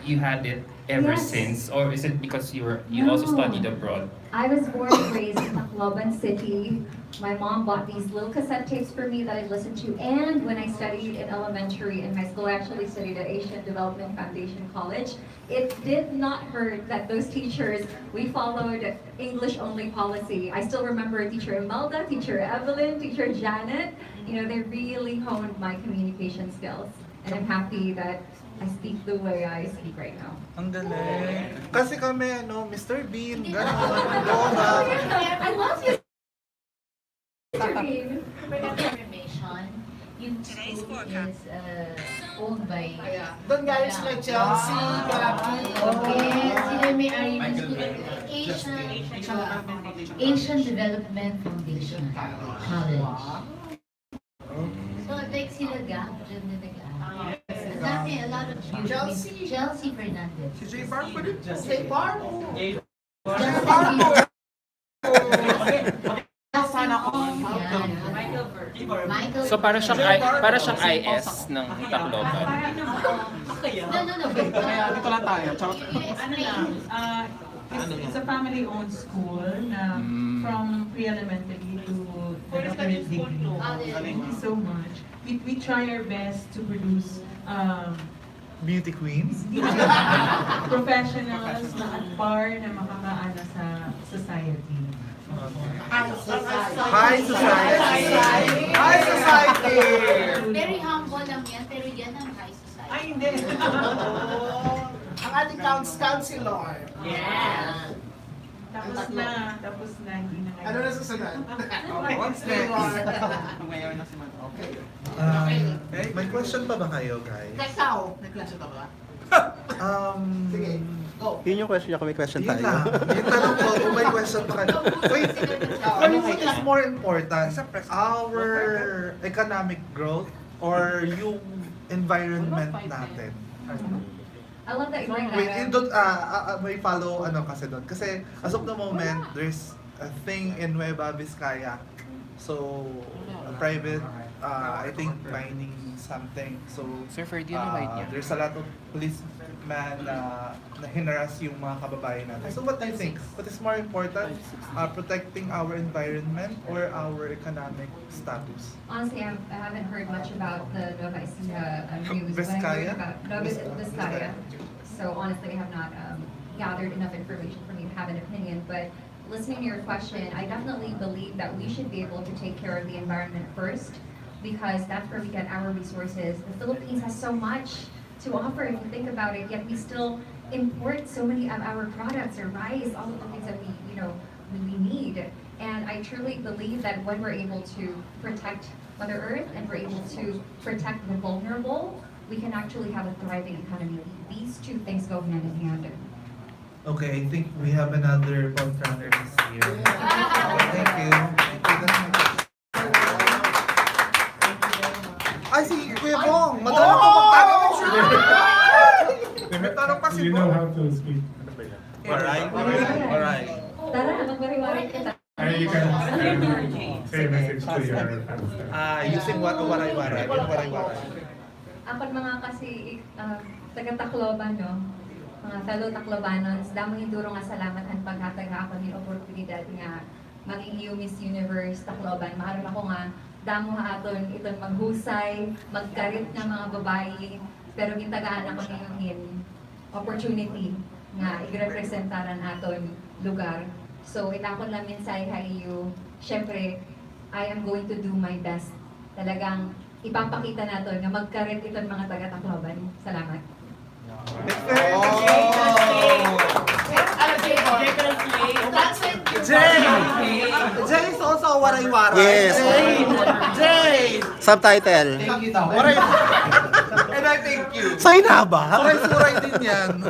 you had it ever Yes. since? Or is it because you No. also studied abroad? I was born and raised in Tacloban City. My mom bought these little cassette tapes for me that I listened to. And when I studied in elementary in high school, I actually studied at Asian Development Foundation College. It did not hurt that those teachers, we followed English-only policy. I still remember teacher Imelda, teacher Evelyn, teacher Janet. They really honed my communication skills. And I'm happy that I speak the way I speak right now. Ang galing. Kasi kami, Mr. Bean, gano'n, I love you, Mr. Bean. For information, yung school is owned by... Doon galing sila Chelsea, Gabby. Okay, sila may-ari ng school. Asian Development Foundation College. So, like sila Gab, dyan na nag-aaral. Dati, a lot of Chelsea Fernandez. Si J. Barbo din. J. Barbo. So, para siyang IS ng Tacloban. No. Kaya dito lang tayo. It's a family-owned school na from pre-elementary to the doctorate degree. Thank you so much. We try our best to produce beauty queens. Professionals na at par na makakaana sa society. High society! High society! Very humble lang yan, pero yan ang high society. Ay, hindi! Ang ating counselor. Yeah. Tapos na, hindi na ngayon. Ano na susunod? What's next? Okay. May question pa ba kayo, guys? Ikaw, may question ka ba? Sige, go. Yun yung question niya kung may question Yun tayo. lang. Yung tanong ko, kung may question pa kayo. Wait, what is more important? Our economic growth or yung environment natin? I love that you bring Wait, that doon, up. may follow kasi doon. Kasi as of the moment, there's a thing in Nueva Vizcaya. So, a private, I think mining something. So, Sir Ferdy, ano right niya? there's a lot of police man na hinaras yung mga kababayan natin. So what do you think? What is more important? Protecting our environment or our economic status? Honestly, I haven't heard much about the Nova Ecija news. But I Vizcaya? heard about Nova Vizcaya. So honestly, I have not gathered enough information for me to have an opinion. But listening to your question, I definitely believe that we should be able to take care of the environment first, because that's where we get our resources. The Philippines has so much to offer if you think about it, yet we still import so many of our products, or rice, all of the things that we need. And I truly believe that when we're able to protect Mother Earth and we're able to protect the vulnerable, we can actually have a thriving economy. These two things go hand in hand. Okay, I think we have another front runner this year. Thank you. Ay, si Kuya Bong! Madala ko magtanong. May tanong pa si You know Bong. how to speak. Alright. Tara, magwari-wari kita. You can say a message to your fans. Using waray-waray. Ako mga kasi taga Tacloban, no? Mga fellow Taclobanons, damang induro nga salamahan paghatag nga ako ni oportunidad nga maging Miss Universe Tacloban. Maaram ako nga damo ha aton iton maghusay, magkarit nga mga babae, pero gintagaan ako ngayon opportunity nga i-representaran aton lugar. So itakon lang minsay ha iyo, syempre I am going to do my best. Talagang ipapakita naton nga magkarit iton mga taga Tacloban. Salamat. Jay is also a waray-waray. Yes. Jay! Subtitle. Thank you daw. Waray. And I thank you. Sign na ba? Suray-suray din yan.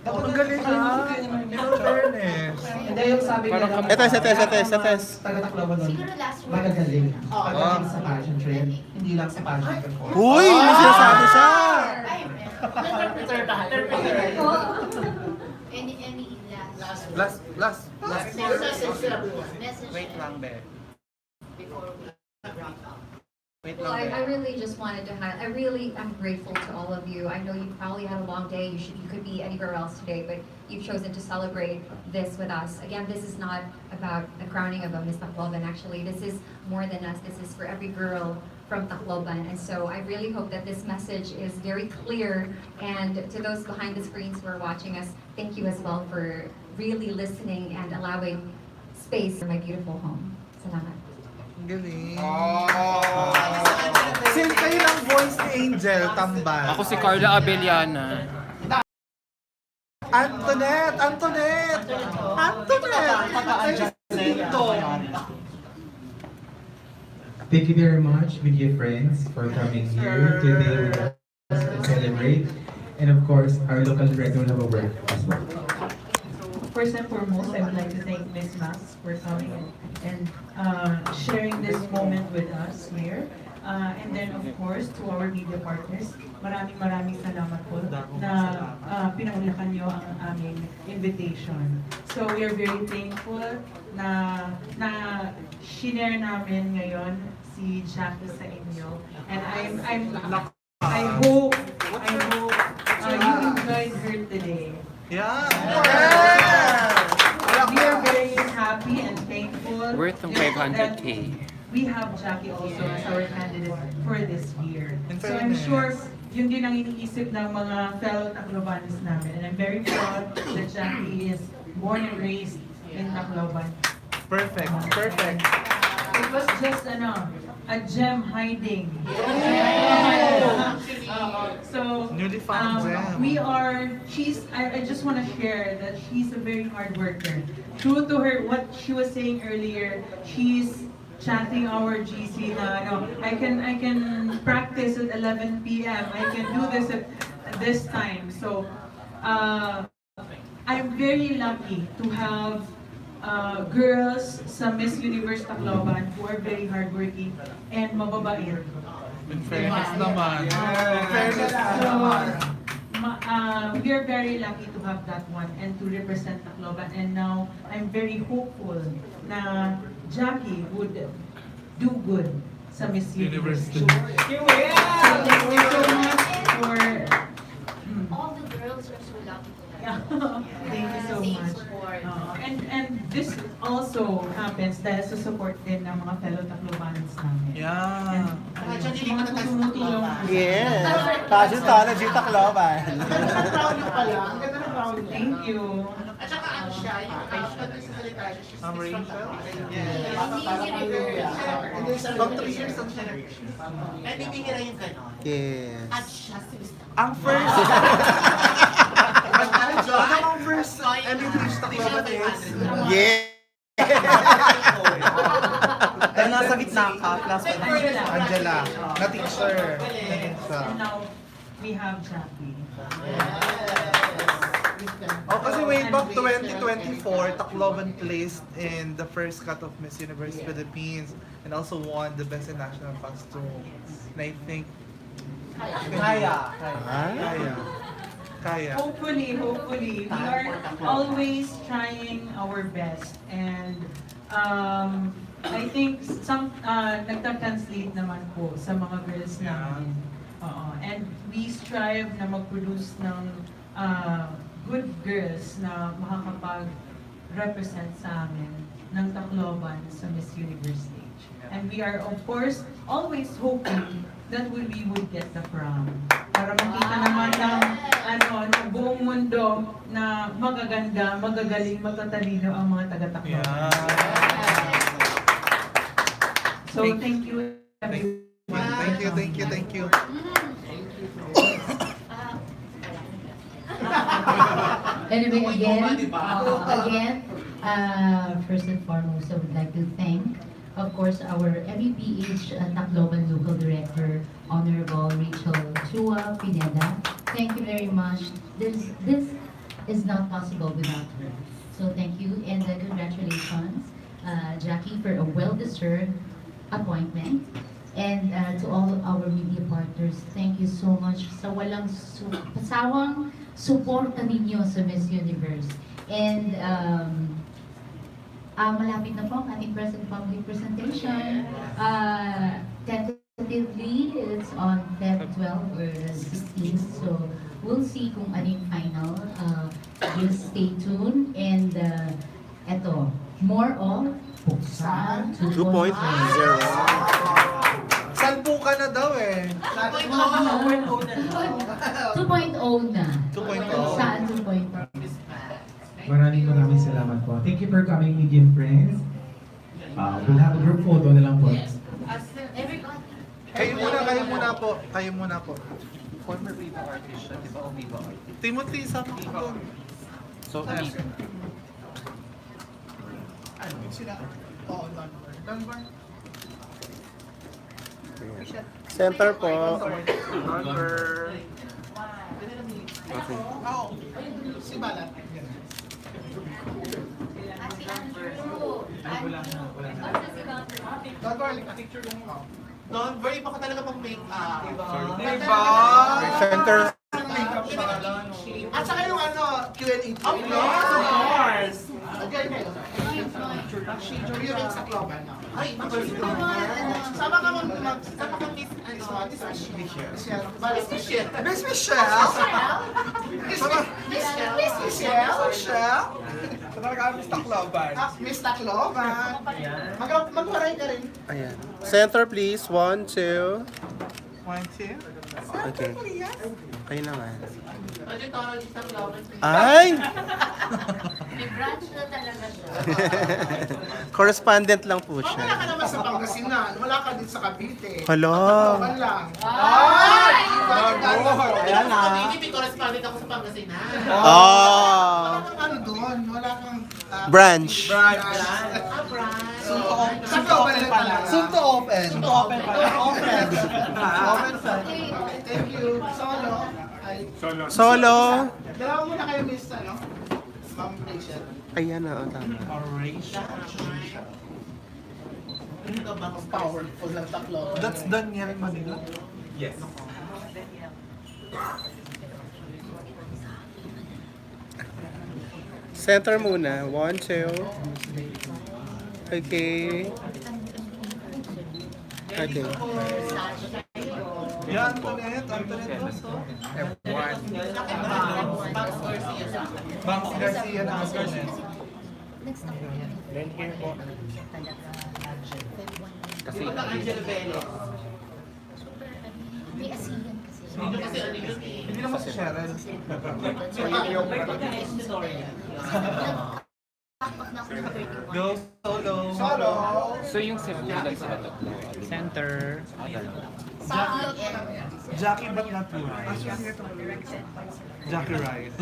Ang galing ha. In fairness. Hindi yung sabi nila. Etes. Taga Tacloban nun. Siguro last year. Magagaling. Pagdating sa fashion trend, hindi lang sa fashion before. Uy! May sinasabi siya! Any Last. message Wait lang, be. before we wrap up? Well, I really just wanted to highlight, I really am grateful to all of you. I know you probably had a long day, you could be anywhere else today, but you've chosen to celebrate this with us. Again, this is not about the crowning of a Miss Tacloban, actually. This is more than us. This is for every girl from Tacloban. And so I really hope that this message is very clear. And to those behind the screens who are watching us, thank you as well for really listening and allowing space for my beautiful home. Salamat. Ang galing. Sino kayo ng voice ni Angel Tambal? Ako si Carla Abellana. Antoinette! Thank you very much, media friends, for coming here today with us to celebrate. And of course, our local director will have a word as well. First and foremost, I would like to thank Ms. Max for coming and sharing this moment with us here. And then of course, to our media partners, maraming salamat po na pinaunlakan niyo ang aming invitation. So we are very thankful na share namin ngayon si Jackie sa inyo. And I hope you enjoyed her today. Yeah! We are very happy and thankful Worth of 500K. we have Jackie also as our candidate for this year. In So I'm fairness. sure yun din ang iniisip ng mga fellow Taclobanos namin. And I'm very proud that Jackie is born and raised in Tacloban. Perfect. It was just a gem hiding. So Newly found gem. I just want to share that she's a very hard worker. True to her, what she was saying earlier, she's chatting our GC na I can practice at 11 p.m. I can do this at this time. So I'm very lucky to have girls sa Miss Universe Tacloban who are very hardworking and mababait. In fairness naman. We are very lucky to have that one and to represent Tacloban. And now I'm very hopeful na Jackie would do good sa Miss Universe. So thank you so much for All the girls so lucky to Yeah. have. Thank you so Same much. support. And this also happens dahil sa support din ng mga fellow Taclobanans namin. Yeah. Sa mga tumutulong. Yes. Tajutology Tacloban. Proud you pala. Ang ganda ng proud you. Thank you. At saka ano siya, yung pag nagsasalita siya, she's Ang from Rachel? Pag 3 years ang siya na. Kaya bibihira yung ganon. Yes. At siya si Mr. Ang first... Ano ang first MVP Tacloban is? Yeah. Dahil nasa gitna ka, class Angela, na teacher. And now, we have Jackie. Oh, kasi way back 2024, Tacloban placed in the first cut of Miss Universe Philippines and also won the Best in National Costume. And I think... Kaya. Hopefully, we are always trying our best. And I think nagta-translate naman po sa mga girls namin. And we strive na mag-produce ng good girls na makakapag-represent sa amin ng Tacloban sa Miss Universe stage. And we are, of course, always hoping that we would get the crown. Para makita naman ng buong mundo na magaganda, magagaling, matatalino ang mga taga-Tacloban. So, thank you, everyone. Thank you. Anyway, first and foremost, I would like to thank, of course, our MEPH Tacloban Local Director, Honorable Rachel Chua Pineda. Thank you very much. This is not possible without her. So thank you and congratulations, Jackie, for a well-deserved appointment. And to all our media partners, thank you so much sa walang pasawang suporta ninyo sa Miss Universe. And malapit na po ang ating public presentation. Tentatively, it's on Feb 12 or 16. So we'll see kung anong final. Just stay tuned. And eto, more on Buksan 2.0. Salpo ka na daw eh. 2.0 na. Saan 2.0? Maraming salamat po. Thank you for coming, medium friends. We'll have a group photo na lang po. Kayo muna po. Former Viva artist siya, di ba? O Viva artist? Timothy, sama ko doon. So, Center po. Si Balat. Don't worry, picture lang mo. Don't worry, baka talaga pang make-up. Diba? Center. At saka yung Q&A. Of course! Okay, kayo. Yung sa Tacloban. Ay, sama ka Miss Michelle. Miss Michelle? Miss Michelle? Talaga Miss Tacloban. Miss Tacloban. Magwaray ka rin. Ayan. Center please. 1, 2. 1, 2. Okay. Kayo naman. Tajutology Tacloban. Ay! May branch na talaga siya. Correspondent lang po Wala siya. ka naman sa Pangasinan. Wala ka din sa Cavite. Hello. Tacloban lang. Ay! Ayan na. Hindi correspondent ako sa Pangasinan. Oh. Wala kang doon. Wala kang... Branch. Branch. Soon to open. Open sa. Thank you. Solo. Dalawa muna kayo, Miss, Ma'am Rachel. Ayan na, tama. Ano ka ba mas powerful ng Tacloban? That's Daniel Manila? yes. Center muna. 1, 2. Okay. Okay. Yan, Antoinette. Antoinette also. F1. Max Garcia. Max Garcia na Asconet. Nag-stop ko yan. Then here po. Kasi ba Angel Velez? May ASEAN kasi. Hindi kasi ano yun eh. Hindi naman si Cheryl. Pakpak na ako ng 31. Go solo. Solo. So yung Cebu lang sila tatlo. Center. Saki and Jackie but not Wright. Jackie Wright.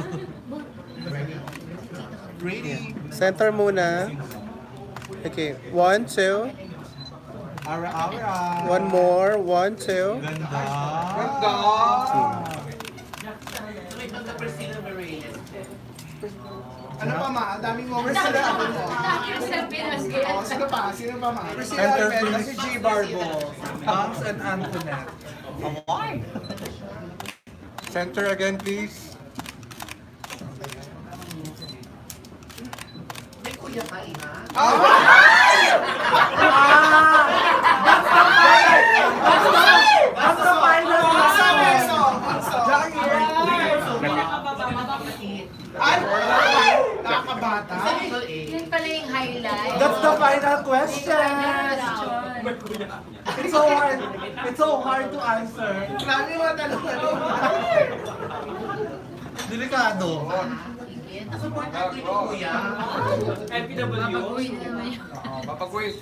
Ready? Center muna. Okay, 1, 2. Ara, ara. One more. 1, 2. Ganda. Ganda! May mga Priscilla Morales. Ano pa ma? Ang daming moments na naabot mo. Oh, sino pa? Sino pa ma? Center please. Si G. Barbo. Banks and Antoinette. Center again, please. May kuya ka eh, ha? That's the final Nakakabata. Yun pala yung highlight. That's the final question. It's so hard to answer. Marami mga tanong ano. Delikado. Support natin yung kuya. Mapaguhin naman yun. Mapag-quiz.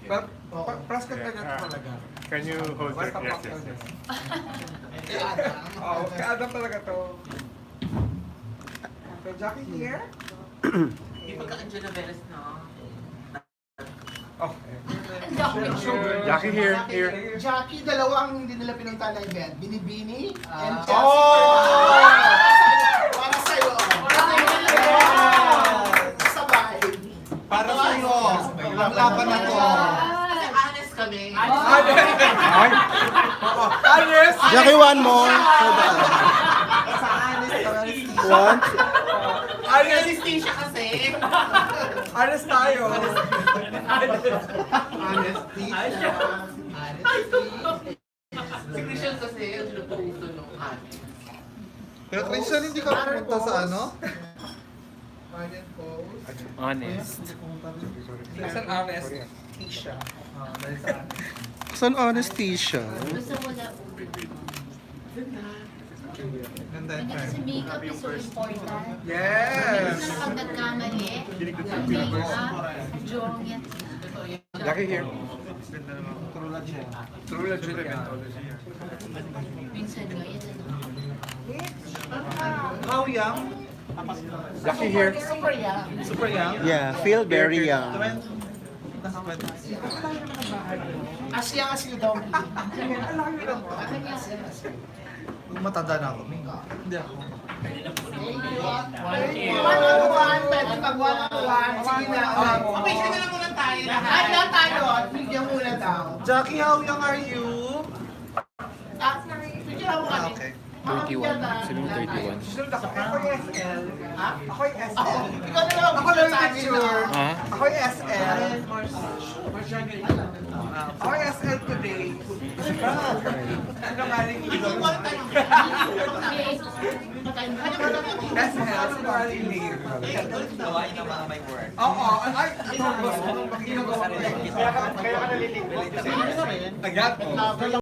Pero, press ka talaga. Can you hold What's your... the Yes, yes, yes. Oh, kay Adam talaga to. So, Jackie here? Di ba ka Angela Velez na? Okay. Jackie here. Jackie, dalawa ang hindi nila pinunta na event. Binibini and Oh! Chelsea. Para sa'yo. Sabay. Para sa'yo. Ang laban na to. Kasi honest kami. Honest! Jackie, one more. Sa honest. 1. Anesthesia kasi. Honest tayo. Honesty. Si Christian kasi, ang sinupuso nung honest. Pero Christian, hindi ka pumunta sa ano? Honest. Christian, honest. Tisha. Saan anesthesia? Basta wala Ganda Ano kasi makeup is so important. Yes! Pag nagkamali, ang makeup, jong yan. Jackie here. True legend. Minsan nga yan. How young? Jackie here. Super young. Super young? Yeah, feel very young. As young as you don't be. Matanda na ako. Hindi ako. One-on-one, pwede pag one-on-one. Sige na. Okay, sige na muna tayo lahat. Lahat lang tayo. Bigyan muna daw. Jackie, how young are you? Bigyan mo kami. Okay. 31. Sabi mo 31. Susunod ako. Ako yung SL. Ako yung SL. Ikaw na lang. Ako lang yung picture. Ha? Ako yung SL. Ako yung SL today. Sinungaling ito. SL, sinungaling leave. Gawain ng mga may work. Oo. Ay, ito. Gusto ko nung makinig ko. Kaya ka nalilipat. Agad.